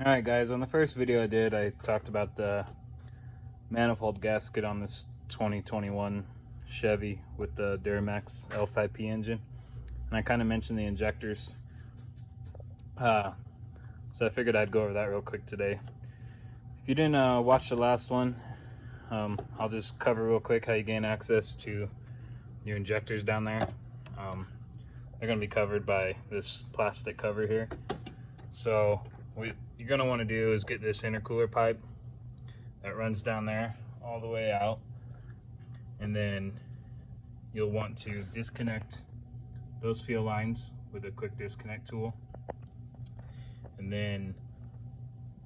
Alright guys, on the first video I did, I talked about the manifold gasket on this 2021 Chevy with the Duramax L5P engine. And I kind of mentioned the injectors. So I figured I'd go over that real quick today. If you didn't watch the last one, I'll just cover real quick how you gain access to your injectors down there. They're going to be covered by this plastic cover here. So what you're going to want to do is get this intercooler pipe that runs down there all the way out, and then you'll want to disconnect those fuel lines with a quick disconnect tool. And then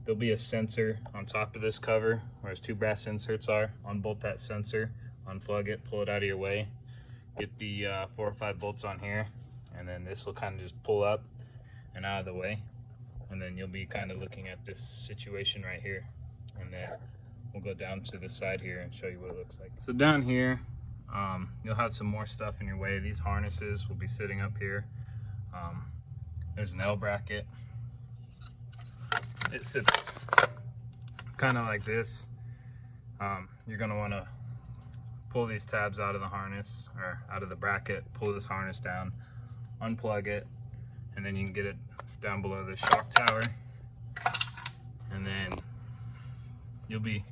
there'll be a sensor on top of this cover where those two brass inserts are. Unbolt that sensor, unplug it, pull it out of your way, get the 4 or 5 bolts on here, and then this will kind of just pull up and out of the way. And then you'll be kind of looking at this situation right here, and then we'll go down to the side here and show you what it looks like. So down here, you'll have some more stuff in your way. These harnesses will be sitting up here. There's an L bracket. It sits kind of like this. You're going to want to pull these tabs out of the harness, or out of the bracket, pull this harness down, unplug it, and then you can get it down below the shock tower. And then you'll be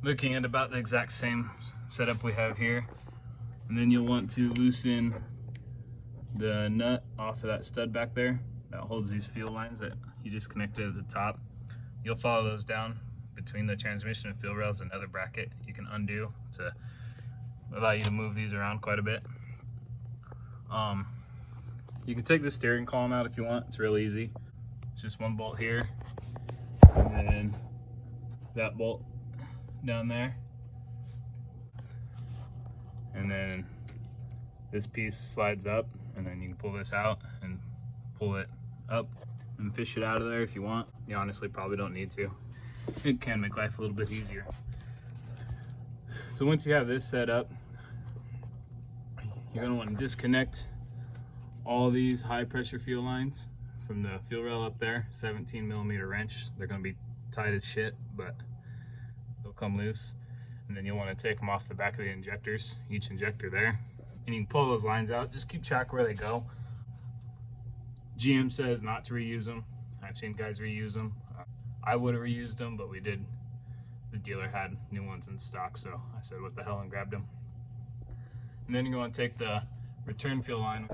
looking at about the exact same setup we have here. And then you'll want to loosen the nut off of that stud back there that holds these fuel lines that you just connected at the top. You'll follow those down between the transmission and fuel rails. Another bracket you can undo to allow you to move these around quite a bit. You can take the steering column out if you want. It's real easy. It's just one bolt here, and then that bolt down there, and then this piece slides up, and then you can pull this out and pull it up and fish it out of there if you want. You honestly probably don't need to. It can make life a little bit easier. So once you have this set up, you're going to want to disconnect all these high pressure fuel lines from the fuel rail up there. 17mm wrench. They're going to be tight as shit, but they'll come loose. And then you'll want to take them off the back of the injectors, each injector there, and you can pull those lines out. Just keep track where they go. GM says not to reuse them. I've seen guys reuse them. I would have reused them, but the dealer had new ones in stock, so I said what the hell and grabbed them. And then you're going to take the return fuel line,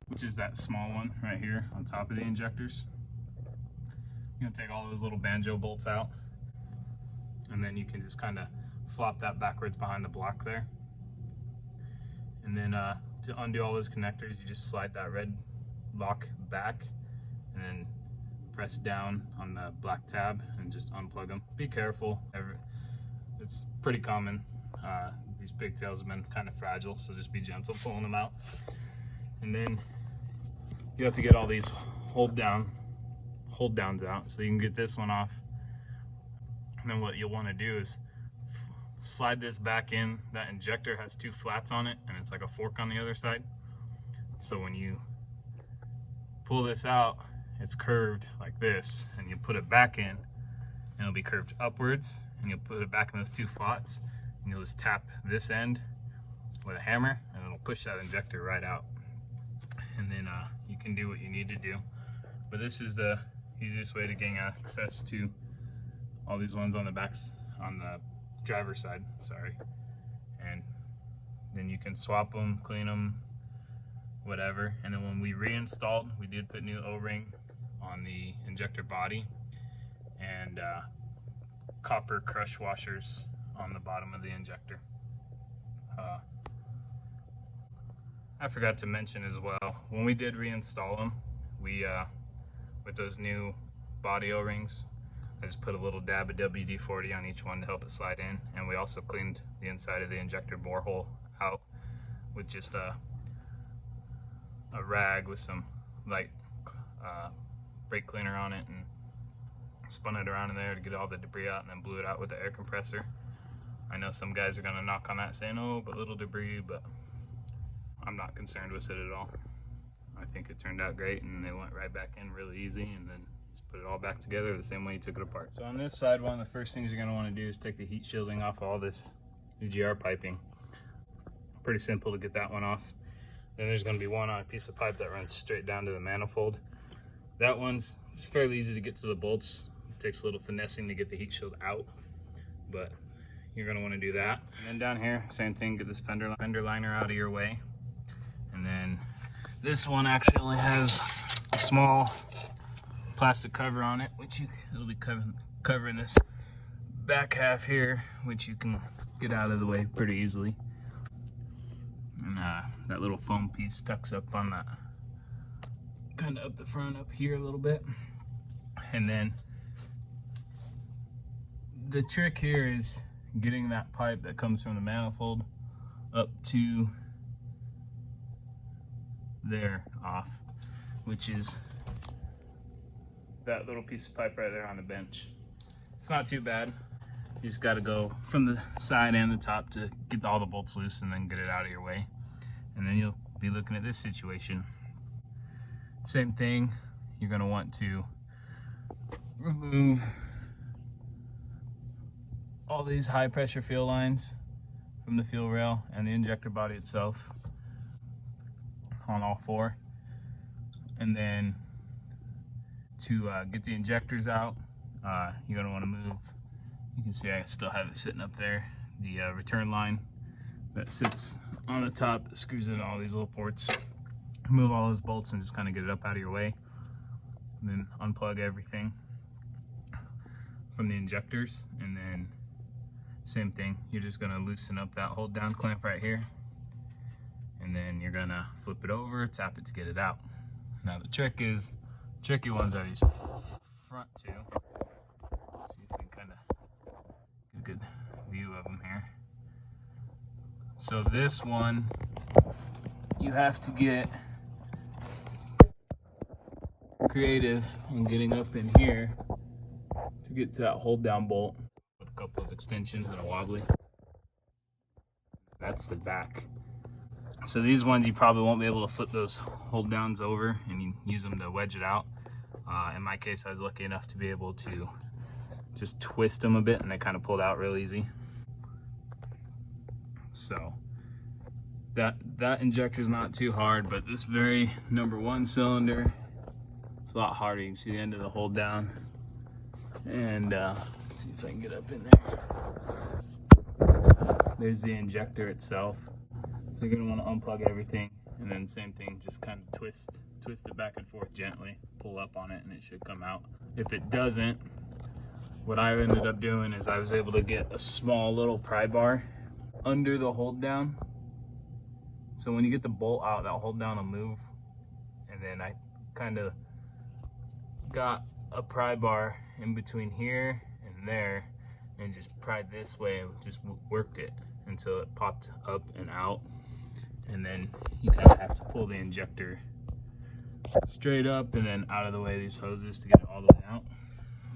which is that small one right here on top of the injectors. You're going to take all those little banjo bolts out, and then you can just kind of flop that backwards behind the block there. And then to undo all those connectors, you just slide that red lock back and then press down on the black tab and just unplug them. Be careful. It's pretty common. These pigtails have been kind of fragile, so just be gentle pulling them out. And then you have to get all these hold downs out, so you can get this one off. And then what you'll want to do is slide this back in. That injector has 2 flats on it, and it's like a fork on the other side. So when you pull this out, it's curved like this, and you put it back in, and it'll be curved upwards, and you'll put it back in those 2 slots, and you'll just tap this end with a hammer, and it'll push that injector right out. And then you can do what you need to do. But this is the easiest way to gain access to all these ones on the backs, on the driver's side, sorry. And then you can swap them, clean them, whatever. And then when we reinstalled, we did put new O-ring on the injector body, and copper crush washers on the bottom of the injector. I forgot to mention as well, when we did reinstall them, we with those new body O-rings, I just put a little dab of WD-40 on each one to help it slide in, and we also cleaned the inside of the injector borehole out with just a rag with some light brake cleaner on it, and spun it around in there to get all the debris out, and then blew it out with the air compressor. I know some guys are going to knock on that saying, oh, but little debris, but I'm not concerned with it at all. I think it turned out great, and they went right back in really easy, and then just Put it all back together the same way you took it apart. So on this side, one of the first things you're going to want to do is take the heat shielding off all this EGR piping. Pretty simple to get that one off. Then there's going to be one on a piece of pipe that runs straight down to the manifold. That one's fairly easy to get to the bolts. It takes a little finessing to get the heat shield out, but you're going to want to do that. And then down here, same thing, get this fender liner out of your way. And then this one actually only has a small plastic cover on it, which it'll be covering this back half here, which you can get out of the way pretty easily. And that little foam piece tucks up on that, kind of up the front up here a little bit. And then the trick here is getting that pipe that comes from the manifold up to there off, which is that little piece of pipe right there on the bench. It's not too bad. You just got to go from the side and the top to get all the bolts loose and then get it out of your way. And then you'll be looking at this situation. Same thing, you're going to want to remove all these high pressure fuel lines from the fuel rail and the injector body itself on all four. And then to get the injectors out, you're going to want to move, you can see I still have it sitting up there, the return line that sits on the top, screws in all these little ports. Move all those bolts and just kind of get it up out of your way. And then unplug everything from the injectors, and then same thing, you're just going to loosen up that hold down clamp right here, and then you're going to flip it over, tap it to get it out. Now the tricky ones are these front two. See if we can kind of get a good view of them here. So this one, you have to get creative on getting up in here to get to that hold down bolt with a couple of extensions and a wobbly. That's the back. So these ones you probably won't be able to flip those hold downs over and you use them to wedge it out. In my case, I was lucky enough to be able to just twist them a bit and they kind of pulled out real easy. So that injector is not too hard, but this very number one cylinder, it's a lot harder. You can see the end of the hold down, and let's see if I can get up in there. There's the injector itself. So you're gonna want to unplug everything, and then same thing, just kind of twist it back and forth gently, pull up on it, and it should come out. If it doesn't, what I ended up doing is I was able to get a small little pry bar under the hold down. So when you get the bolt out, that hold down will move, and then I kind of got a pry bar in between here and there and just pried this way and just worked it until it popped up and out. And then you kind of have to pull the injector straight up and then out of the way these hoses to get it all the way out.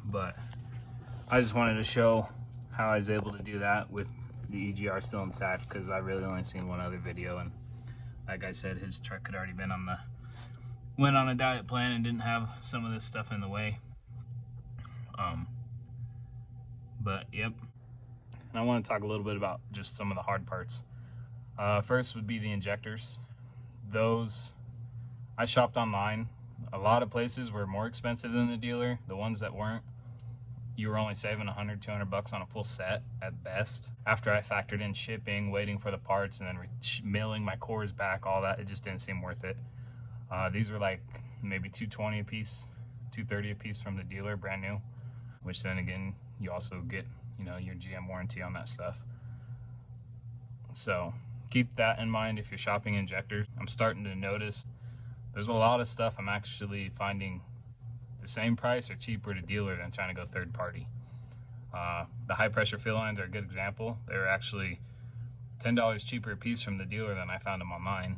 But I just wanted to show how I was able to do that with the EGR still intact, because I really only seen one other video, and like I said, his truck had already been went on a diet plan and didn't have some of this stuff in the way. But yep, and I want to talk a little bit about just some of the hard parts. First would be the injectors. Those I shopped online. A lot of places were more expensive than the dealer. The ones that weren't, you were only saving $100-200 on a full set at best. After I factored in shipping, waiting for the parts, and then mailing my cores back, all that, it just didn't seem worth it. These were like maybe $220 a piece, $230 a piece from the dealer, brand new, which then again, you also get, you know, your GM warranty on that stuff. So keep that in mind if you're shopping injectors. I'm starting to notice there's a lot of stuff I'm actually finding the same price or cheaper to dealer than trying to go third party. The high pressure fill lines are a good example. They're actually $10 cheaper a piece from the dealer than I found them online.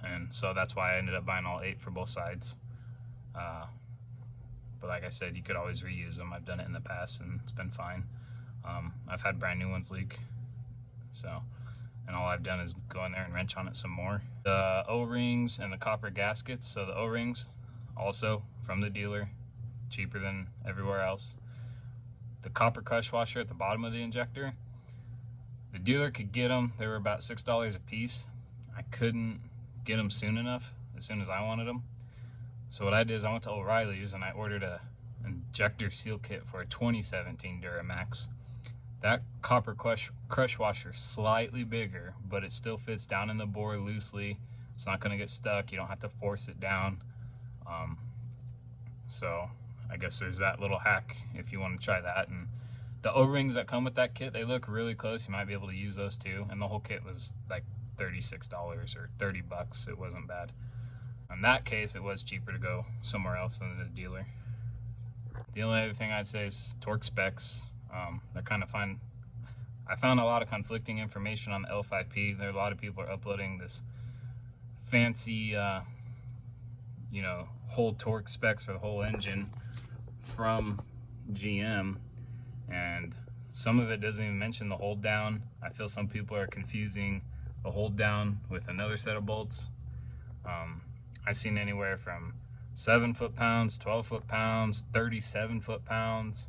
And so that's why I ended up buying all 8 for both sides. But like I said, you could always reuse them. I've done it in the past and it's been fine. I've had brand new ones leak. So, and all I've done is go in there and wrench on it some more. The O-rings and the copper gaskets. So the O-rings also from the dealer, cheaper than everywhere else. The copper crush washer at the bottom of the injector, the dealer could get them. They were about $6 a piece. I couldn't get them soon enough, as soon as I wanted them. So what I did is I went to O'Reilly's and I ordered a injector seal kit for a 2017 Duramax. That copper crush washer is slightly bigger, but it still fits down in the bore loosely. It's not going to get stuck. You don't have to force it down. So I guess there's that little hack if you want to try that. And the O-rings that come with that kit, they look really close. You might be able to use those too. And the whole kit was like $36 or $30. It wasn't bad. In that case, it was cheaper to go somewhere else than the dealer. The only other thing I'd say is torque specs. They're kind of fine. I found a lot of conflicting information on the L5P. There are a lot of people are uploading this fancy, you know, whole torque specs for the whole engine from GM, and some of it doesn't even mention the hold down. I feel some people are confusing the hold down with another set of bolts. I've seen anywhere from 7 foot-pounds, 12 foot-pounds, 37 foot-pounds.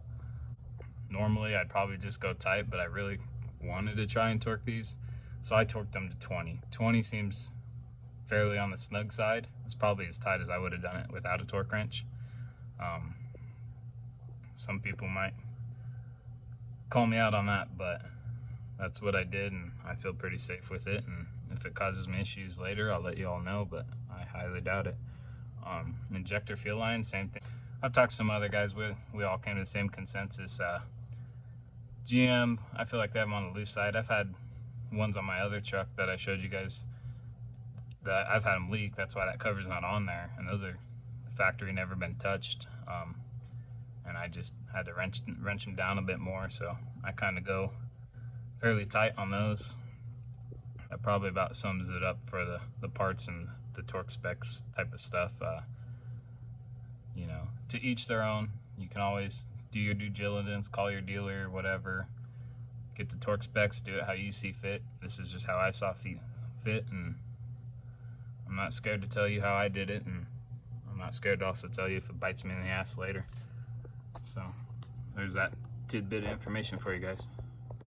Normally I'd probably just go tight, but I really wanted to try and torque these, so I torqued them to 20. 20 seems fairly on the snug side. It's probably as tight as I would have done it without a torque wrench. Some people might call me out on that, but that's what I did, and I feel pretty safe with it. And if it causes me issues later, I'll let you all know, but I highly doubt it. Injector fuel line, same thing. I've talked to some other guys. We all came to the same consensus. GM, I feel like they have them on the loose side. I've had ones on my other truck that I showed you guys that I've had them leak. That's why that cover's not on there, and those are factory, never been touched. And I just had to wrench them down a bit more, so I kind of go fairly tight on those. That probably about sums it up for the parts and the torque specs type of stuff. You know, to each their own. You can always do your due diligence, call your dealer, whatever. Get the torque specs, do it how you see fit. This is just how I saw fit, and I'm not scared to tell you how I did it, and I'm not scared to also tell you if it bites me in the ass later. So there's that tidbit of information for you guys.